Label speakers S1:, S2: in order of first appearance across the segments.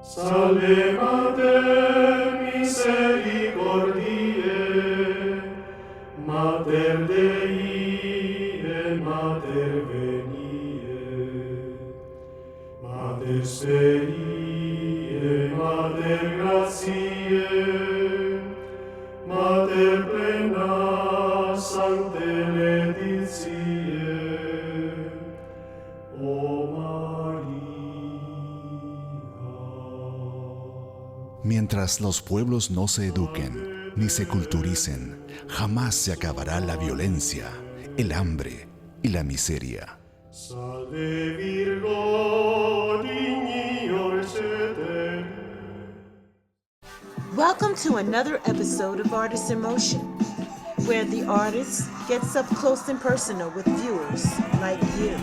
S1: Salve Mater misericordiae, Mater Dei et Mater veniae, Mater speri et Mater gratiae, Mater plena sancte letitiae, O María.
S2: Mientras los pueblos no se eduquen ni se culturicen, jamás se acabará la violencia, el hambre y la miseria.
S1: Salve Virgo dignior cetere.
S3: Welcome to another episode of Artists in Motion, where the artist gets up close and personal with viewers like you.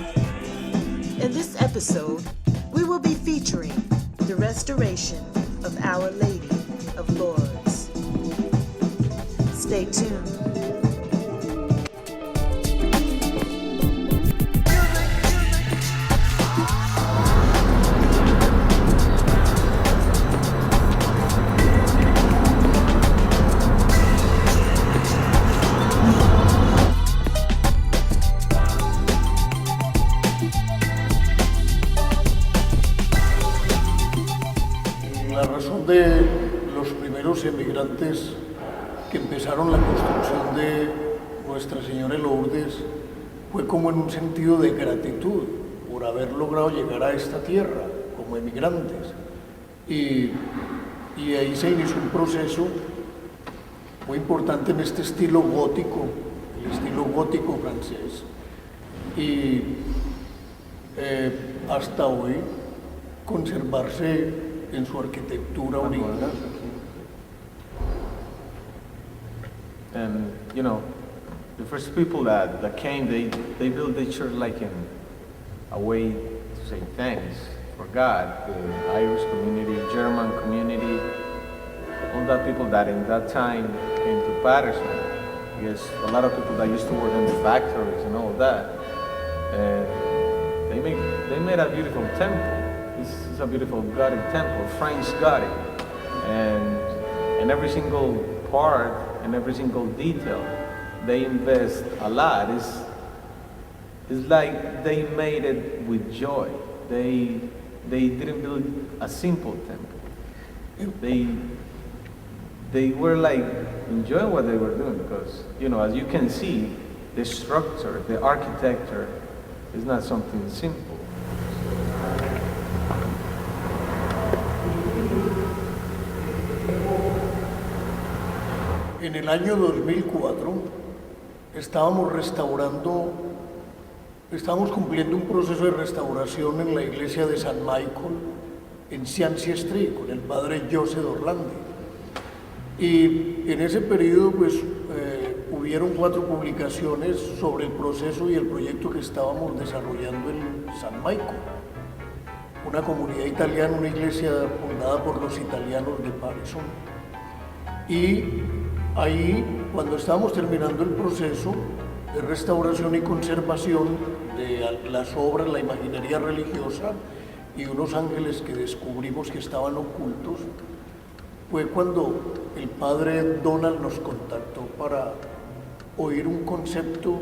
S3: In this episode, we will be featuring the restoration of Our Lady of Lourdes. Stay tuned.
S4: La razón de los primeros emigrantes que empezaron la construcción de Nuestra Señora de Lourdes fue como en un sentido de gratitud por haber logrado llegar a esta tierra como emigrantes. Y ahí se inició un proceso muy importante en este estilo gótico, el estilo gótico francés. Y hasta hoy conservarse en su arquitectura original.
S5: And you know, the first people that came, they built the church like in a way to say thanks for God. The Irish community, German community, all that people that in that time came to Patterson. Because a lot of people that used to work in the factories and all that, they made a beautiful temple. This is a beautiful Gothic temple, French Gothic, and every single part and every single detail, they invest a lot. It's like they made it with joy. They didn't build a simple temple. They were like enjoying what they were doing because, you know, as you can see, the structure, the architecture is not something simple.
S4: En el año 2004 estábamos cumpliendo un proceso de restauración en la iglesia de San Michael en Cianci Street con el padre José Dorlandi. Y en ese periodo pues hubieron 4 publicaciones sobre el proceso y el proyecto que estábamos desarrollando en San Michael, una comunidad italiana, una iglesia fundada por los italianos de Patterson. Y ahí, cuando estábamos terminando el proceso de restauración y conservación de las obras, la imaginería religiosa y unos ángeles que descubrimos que estaban ocultos, fue cuando el padre Donald nos contactó para oír un concepto,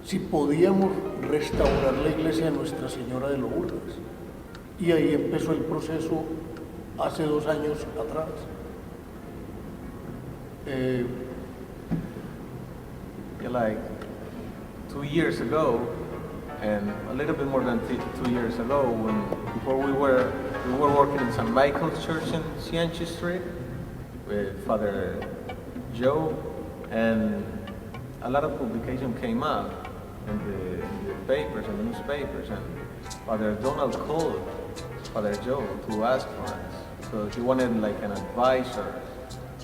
S4: si podíamos restaurar la iglesia de Nuestra Señora de Lourdes. Y ahí empezó el proceso hace 2 años atrás.
S5: Like 2 years ago, and a little bit more than 2 years ago, before we were working in St. Michael's Church in Cianci Street with Father Joe, and a lot of publication came out in the papers and the newspapers, and Father Donald called Father Joe to ask for us. So he wanted like an advisor,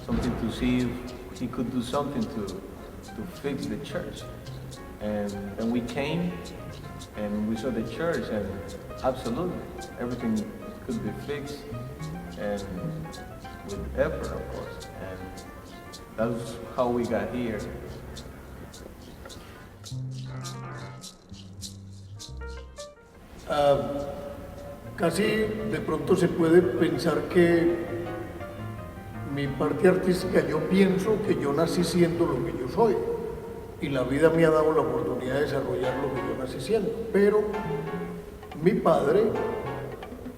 S5: something to see if he could do something to fix the church. And then we came and we saw the church, and absolutely everything could be fixed, and with effort, of course. And that's how we got here.
S4: Casi de pronto se puede pensar que mi parte artística, yo pienso que yo nací siendo lo que yo soy y la vida me ha dado la oportunidad de desarrollar lo que yo nací siendo. Pero mi padre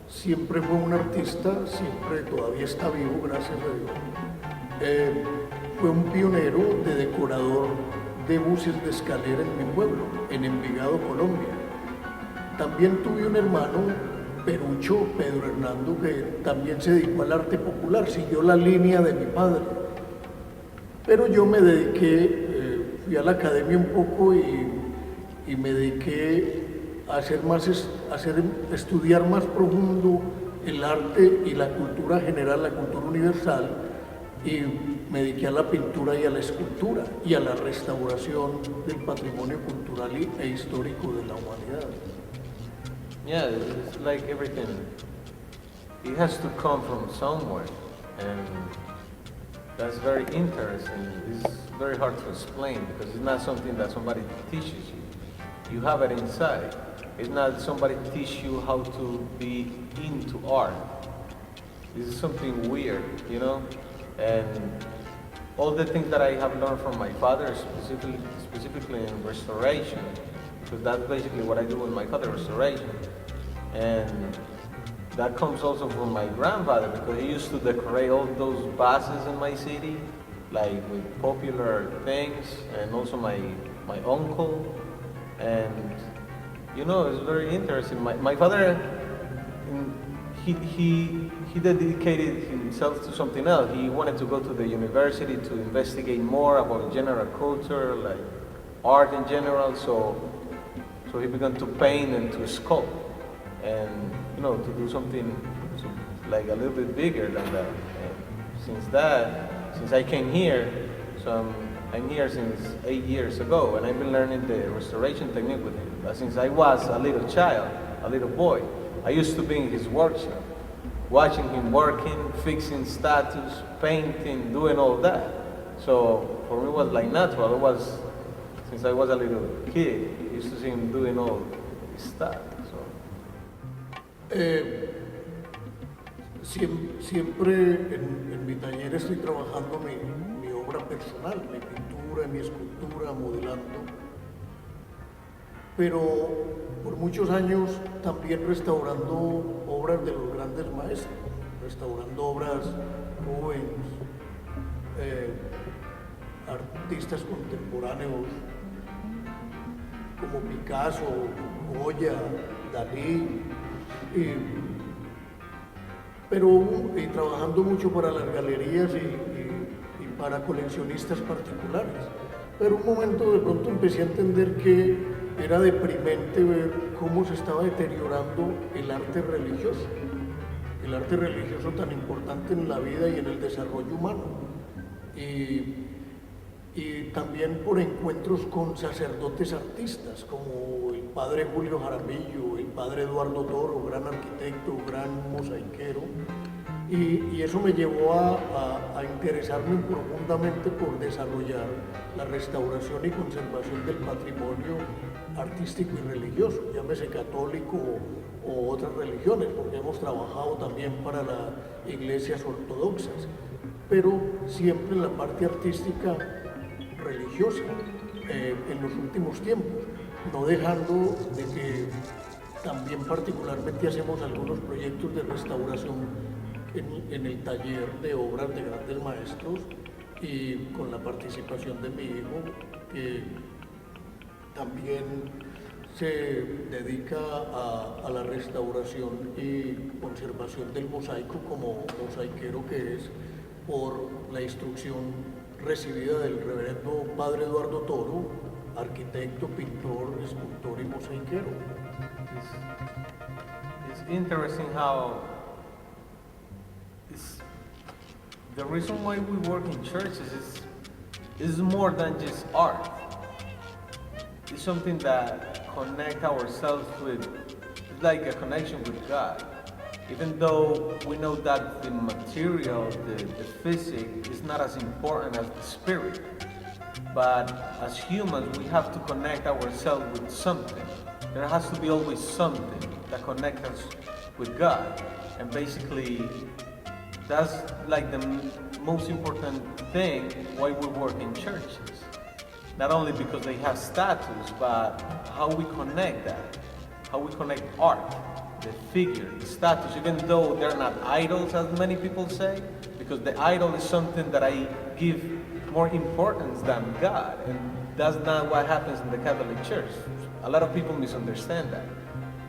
S4: siempre fue un artista, siempre todavía está vivo, gracias a Dios. Fue un pionero de decorador de buses de escalera en mi pueblo, en Envigado, Colombia. También tuve un hermano, Perucho, Pedro Hernando, que también se dedicó al arte popular, siguió la línea de mi padre. Pero yo me dediqué, fui a la academia un poco y me dediqué a estudiar más profundo el arte y la cultura general, la cultura universal, y me dediqué a la pintura y a la escultura y a la restauración del patrimonio cultural e histórico de la humanidad.
S5: Yeah, it's like everything. It has to come from somewhere, and that's very interesting. It's very hard to explain because it's not something that somebody teaches you. You have it inside. It's not somebody teach you how to be into art. This is something weird, you know? And all the things that I have learned from my father, specifically in restoration, because that's basically what I do with my father, restoration. And that comes also from my grandfather, because he used to decorate all those buses in my city, like with popular things, and also my uncle. And you know, it's very interesting. My father, he dedicated himself to something else. He wanted to go to the university to investigate more about general culture, like art in general. So he began to paint and to sculpt, and you know, to do something like a little bit bigger than that. And since I came here, so I'm here since 8 years ago, and I've been learning the restoration technique with him. But since I was a little child, a little boy, I used to be in his workshop, watching him working, fixing statues, painting, doing all that. So for me it was like natural. It was, since I was a little kid, I used to see him doing all this stuff. So.
S4: Siempre en mi taller estoy trabajando mi obra personal, mi pintura, mi escultura, modelando. Pero por muchos años también restaurando obras de los grandes maestros, restaurando obras Rubens, artistas contemporáneos como Picasso, Goya, Dalí, y trabajando mucho para las galerías y para coleccionistas particulares. Pero un momento de pronto empecé a entender que era deprimente ver cómo se estaba deteriorando el arte religioso tan importante en la vida y en el desarrollo humano. Y también por encuentros con sacerdotes artistas, como el padre Julio Jaramillo, el padre Eduardo Toro, gran arquitecto, gran mosaiquero, y eso me llevó a interesarme profundamente por desarrollar la restauración y conservación del patrimonio artístico y religioso, llámese católico o otras religiones, porque hemos trabajado también para las iglesias ortodoxas, pero siempre en la parte artística religiosa en los últimos tiempos, no dejando de que también particularmente hacemos algunos proyectos de restauración en el taller de obras de grandes maestros y con la participación de mi hijo, que también se dedica a la restauración y conservación del mosaico como mosaiquero que es, por la instrucción recibida del reverendo padre Eduardo Toro, arquitecto, pintor, escultor y mosaiquero.
S5: It's interesting how the reason why we work in churches is more than just art. It's something that connects ourselves with, it's like a connection with God. Even though we know that the material, the physics, is not as important as the spirit. But as humans, we have to connect ourselves with something. There has to be always something that connects us with God. And basically, that's like the most important thing why we work in churches. Not only because they have status, but how we connect that. How we connect art, the figure, the status, even though they're not idols as many people say, because the idol is something that I give more importance than God. And that's not what happens in the Catholic Church. A lot of people misunderstand that.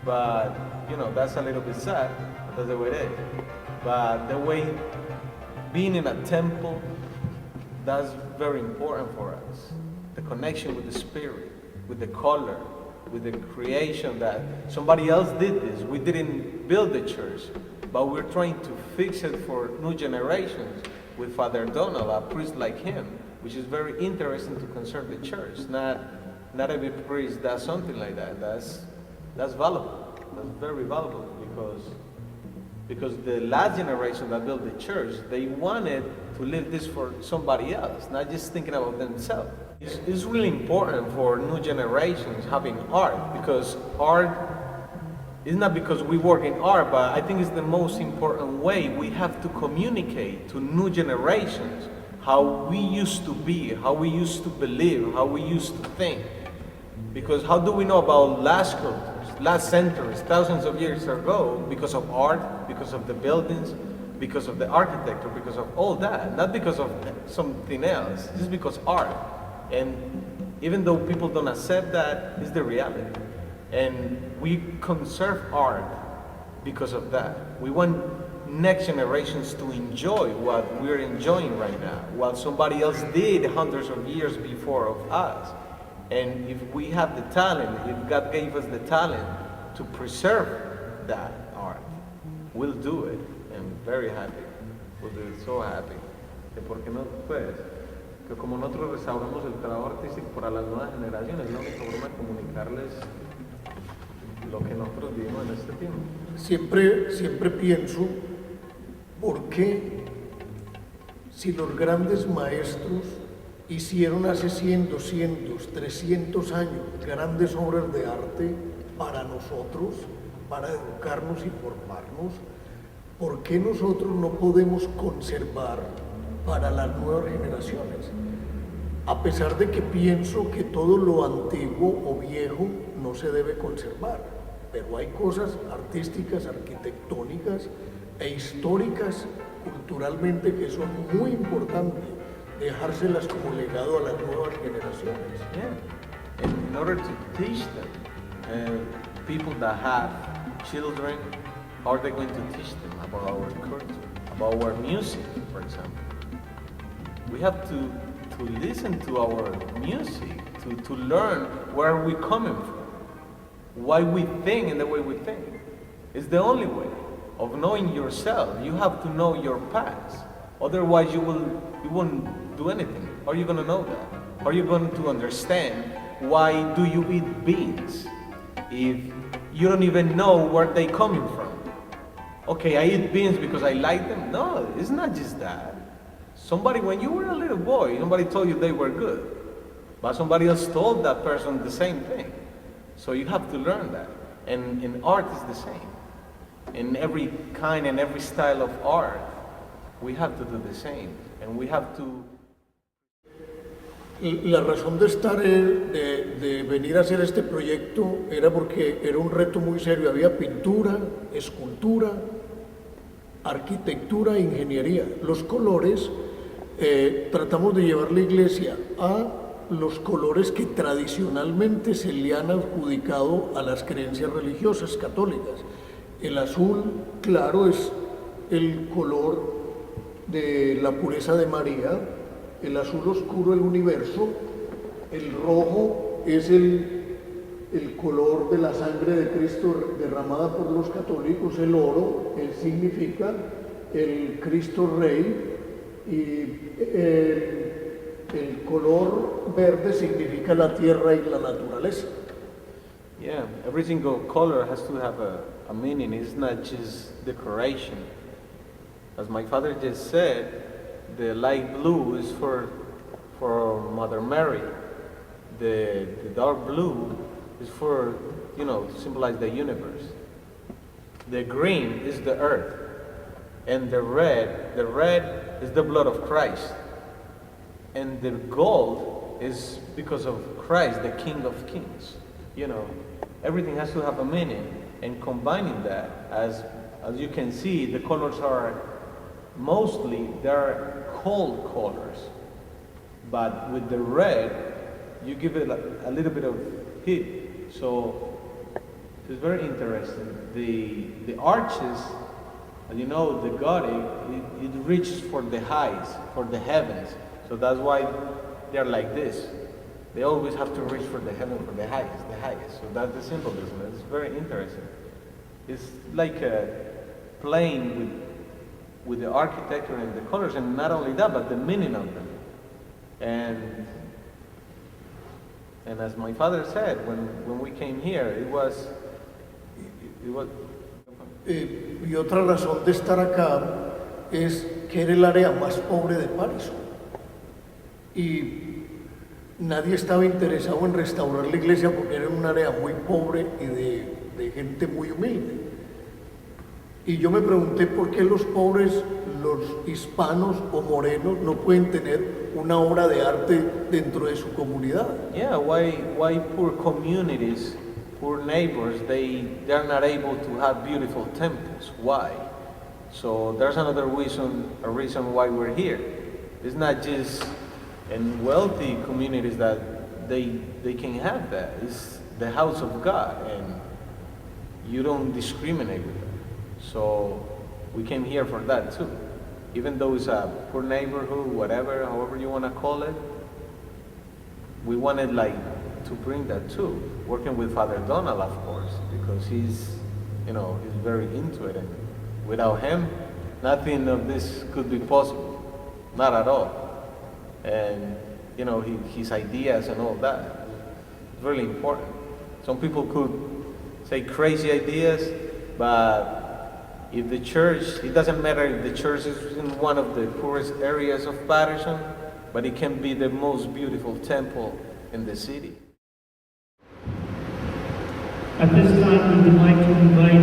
S5: But, you know, that's a little bit sad, but that's the way it is. But the way being in a temple, that's very important for us. The connection with the spirit, with the color, with the creation that somebody else did this. We didn't build the church, but we're trying to fix it for new generations with Father Donald, a priest like him, which is very interesting to conserve the church. Not every priest does something like that. That's valuable. That's very valuable because the last generation that built the church, they wanted to leave this for somebody else, not just thinking about themselves. It's really important for new generations having art, because art is not because we work in art, but I think it's the most important way we have to communicate to new generations how we used to be, how we used to believe, how we used to think. Because how do we know about last cultures, last centuries, thousands of years ago? Because of art, because of the buildings, because of the architecture, because of all that. Not because of something else, just because art. And even though people don't accept that, it's the reality. And we conserve art because of that. We want next generations to enjoy what we're enjoying right now, what somebody else did hundreds of years before of us. And if we have the talent, if God gave us the talent to preserve that art, we'll do it. I'm very happy. We'll be so happy. ¿Por qué no puedes? Que como nosotros restauramos el trabajo artístico para las nuevas generaciones, es la única forma de comunicarles lo que nosotros vivimos en este tiempo.
S4: Siempre pienso, ¿por qué si los grandes maestros hicieron hace 100, 200, 300 años grandes obras de arte para nosotros, para educarnos y formarnos, ¿por qué nosotros no podemos conservar para las nuevas generaciones? A pesar de que pienso que todo lo antiguo o viejo no se debe conservar, pero hay cosas artísticas, arquitectónicas e históricas culturalmente que son muy importantes dejárselas como legado a las nuevas generaciones.
S5: Yeah. And in order to teach them, people that have children, how are they going to teach them about our culture, about our music, for example? We have to listen to our music, to learn where we're coming from, why we think and the way we think. It's the only way of knowing yourself. You have to know your past. Otherwise, you won't do anything. How are you going to know that? How are you going to understand why do you eat beans if you don't even know where they're coming from? Okay, I eat beans because I like them. No, it's not just that. Somebody, when you were a little boy, somebody told you they were good. But somebody else told that person the same thing. So you have to learn that. And in art is the same. In every kind and every style of art, we have to do the same. And we have to...
S4: La razón de estar, de venir a hacer este proyecto era porque era un reto muy serio. Había pintura, escultura, arquitectura e ingeniería. Los colores, tratamos de llevar la iglesia a los colores que tradicionalmente se le han adjudicado a las creencias religiosas católicas. El azul claro es el color de la pureza de María, el azul oscuro el universo, el rojo es el color de la sangre de Cristo derramada por los católicos, el oro, significa el Cristo Rey, y el color verde significa la tierra y la naturaleza.
S5: Yeah, every single color has to have a meaning. It's not just decoration. As my father just said, the light blue is for Mother Mary. The dark blue is for, to symbolize the universe. The green is the earth, and the red is the blood of Christ. And the gold is because of Christ, the King of Kings. You know, everything has to have a meaning, and combining that, as you can see, the colors are mostly, they're cold colors, but with the red, you give it a little bit of heat. So it's very interesting. The arches, you know, the Gothic, it reaches for the heights, for the heavens. So that's why they're like this. They always have to reach for the heaven, for the highest. So that's the symbolism. It's very interesting. It's like playing with the architecture and the colors, and not only that, but the meaning of them. And as my father said, when we came here, it was
S4: Y otra razón de estar acá es que era el área más pobre de Paris. Y nadie estaba interesado en restaurar la iglesia porque era un área muy pobre y de gente muy humilde. Y yo me pregunté por qué los pobres, los hispanos o morenos no pueden tener una obra de arte dentro de su comunidad.
S5: Yeah, why poor communities, poor neighbors, they're not able to have beautiful temples? Why? So there's another reason why we're here. It's not just in wealthy communities that they can have that. It's the house of God, and you don't discriminate with them. So we came here for that too. Even though it's a poor neighborhood, whatever, however you want to call it, we wanted to bring that too. Working with Father Donald, of course, because he's very into it, and without him, nothing of this could be possible, not at all. And his ideas and all that, it's really important. Some people could say crazy ideas, but if the church, it doesn't matter if the church is in one of the poorest areas of Patterson, but it can be the most beautiful temple in the city.
S6: At this time, we would like to invite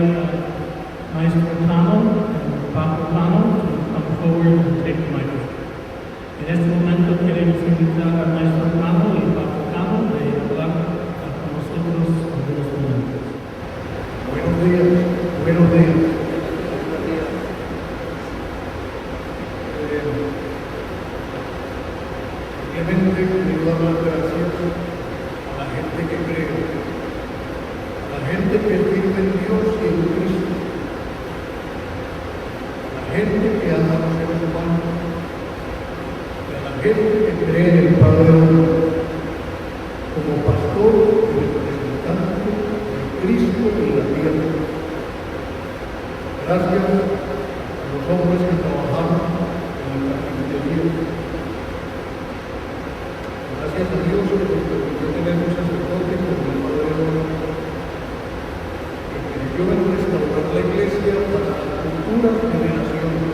S6: Maestro Cano and Papa Cano to come forward and take the microphone. En este momento queremos invitar a Maestro Cano y Papa Cano de hablar con nosotros algunos momentos.
S4: Buenos días, buenos días. Obviamente quiero dar las gracias a la gente que cree, a la gente que vive en Dios y en Cristo, a la gente que ama a los seres humanos, y a la gente que cree en el Padre Uno, como pastor y representante de Cristo en la tierra. Gracias a los hombres que trabajaron en la carpintería. Gracias a Dios que nos permitió tener un sacerdote como el Padre Oro, que creyó en restaurar la iglesia para las futuras generaciones,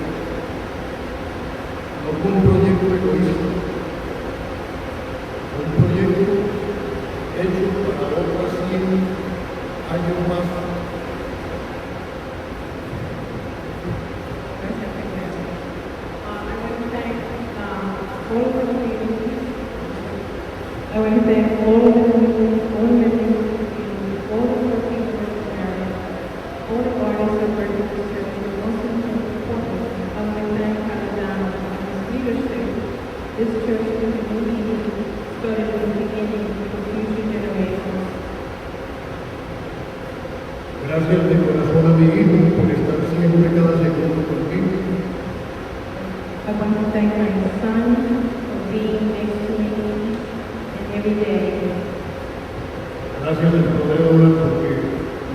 S4: no con un proyecto egoísta, un proyecto hecho para otros 100 años más.
S7: I want to thank all of the communities, all the members of the community, all the working in this area, all the artists that work with the church, and most importantly, I want to thank Father Donald and his leadership. This church is a movie started in the beginning for future generations.
S4: Gracias de corazón a mi hijo por estar siempre cada segundo conmigo.
S7: I want to thank my son for being next to me every day.
S4: Gracias al Padre Oro porque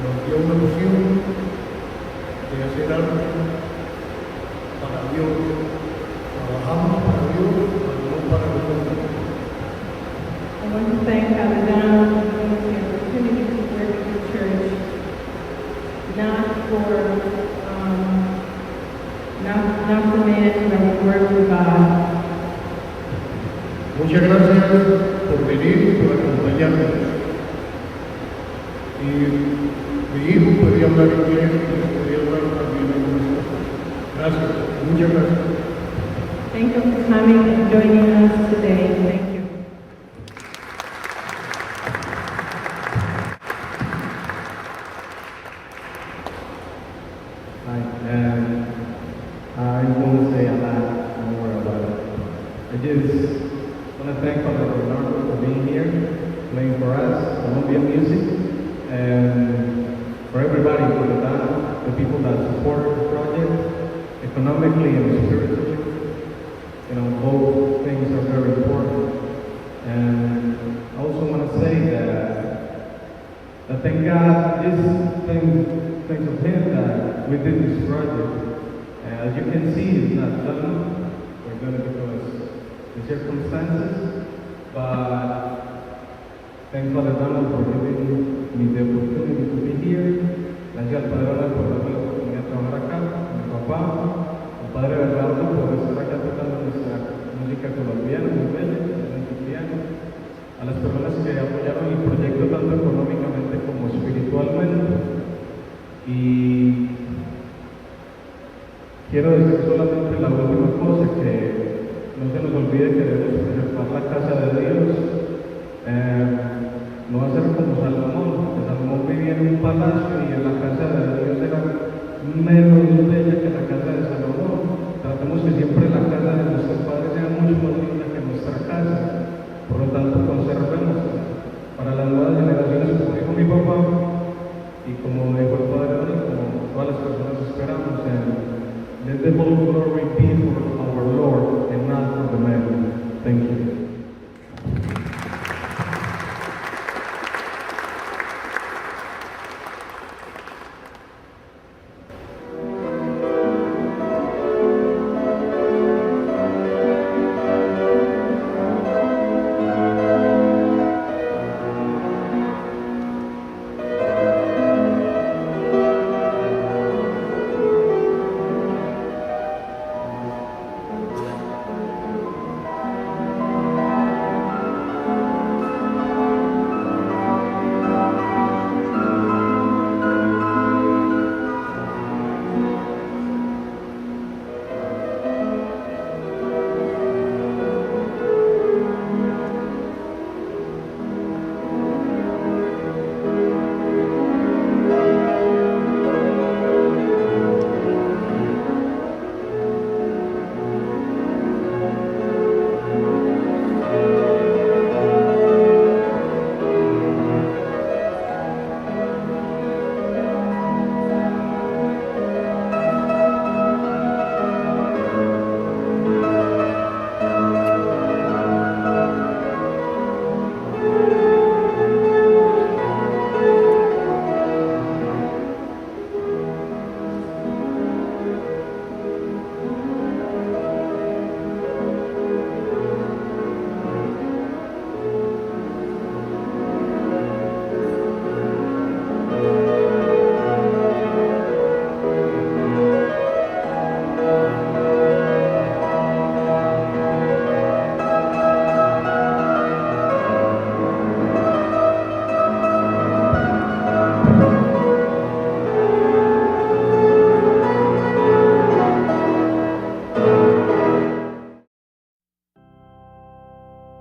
S4: nos dio una opción de hacer algo para Dios. Trabajamos para Dios, no para nosotros.
S7: I want to thank Father Donald for giving us the opportunity to work in the church, not for man, but the word of God.
S4: Muchas gracias por venir y por acompañarnos. Y mi hijo podía hablar inglés,
S6: Muchas gracias.
S7: Thank you for coming and joining us today. Thank you.
S8: Hi, I won't say a lot more about it. I just want to thank Father Bernardo for being here, playing for us, Colombian music, and for everybody, for the people that support the project, economically and spiritually. You know, both things are very important. And I also want to say that thank God, thanks of Him that we did this project. As you can see, it's not done. We're going to because the circumstances, but thank Father Donald for giving me the opportunity to be here. Gracias al Padre Donald por darme la oportunidad de trabajar acá, a mi papá, al Padre Bernardo por estar acá tocando nuestra música colombiana, muy bella, en el piano, a las personas que apoyaron el proyecto tanto económicamente como espiritualmente. Y quiero decir solamente la última cosa, que no se nos olvide que debemos preservar la casa de Dios, no hacer como Salomón, que Salomón vivía en un palacio y en la casa de Dios era menos bella que la casa de Salomón. Tratemos que siempre la casa de nuestros padres sea mucho más linda que nuestra casa, por lo tanto conservemos para las nuevas generaciones, como dijo mi papá, y como dijo el Padre Donald, como todas las personas esperamos, let the whole glory be for our Lord and not for the man. Thank you.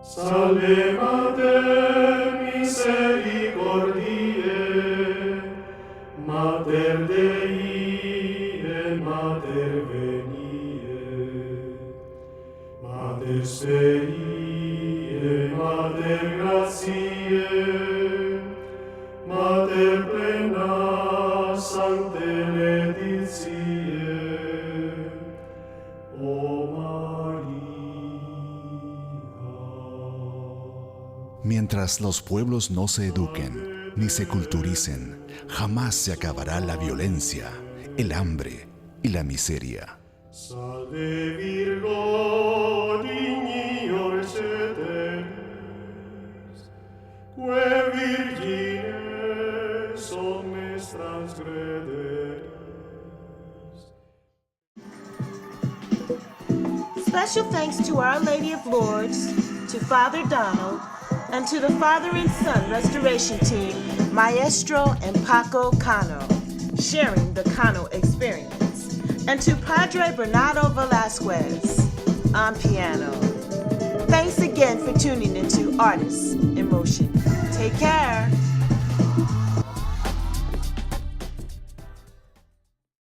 S1: Salve Mater misericordiae, Mater Dei et Mater veniae, Mater Spei et Mater gratiae, Mater plena sancte laetitiae, O Maria.
S2: Mientras los pueblos no se eduquen ni se culturicen, jamás se acabará la violencia, el hambre y la miseria.
S1: Salve Virgo dignior ceteris, que virgines omnes transgrederis.
S3: Special thanks to Our Lady of Lourdes, to Father Donald, and to the Father and Son Restoration Team, Maestro and Paco Cano, sharing the Cano experience. and to Padre Bernardo Velasquez on piano. Thanks again for tuning into Artists in Motion. Take care.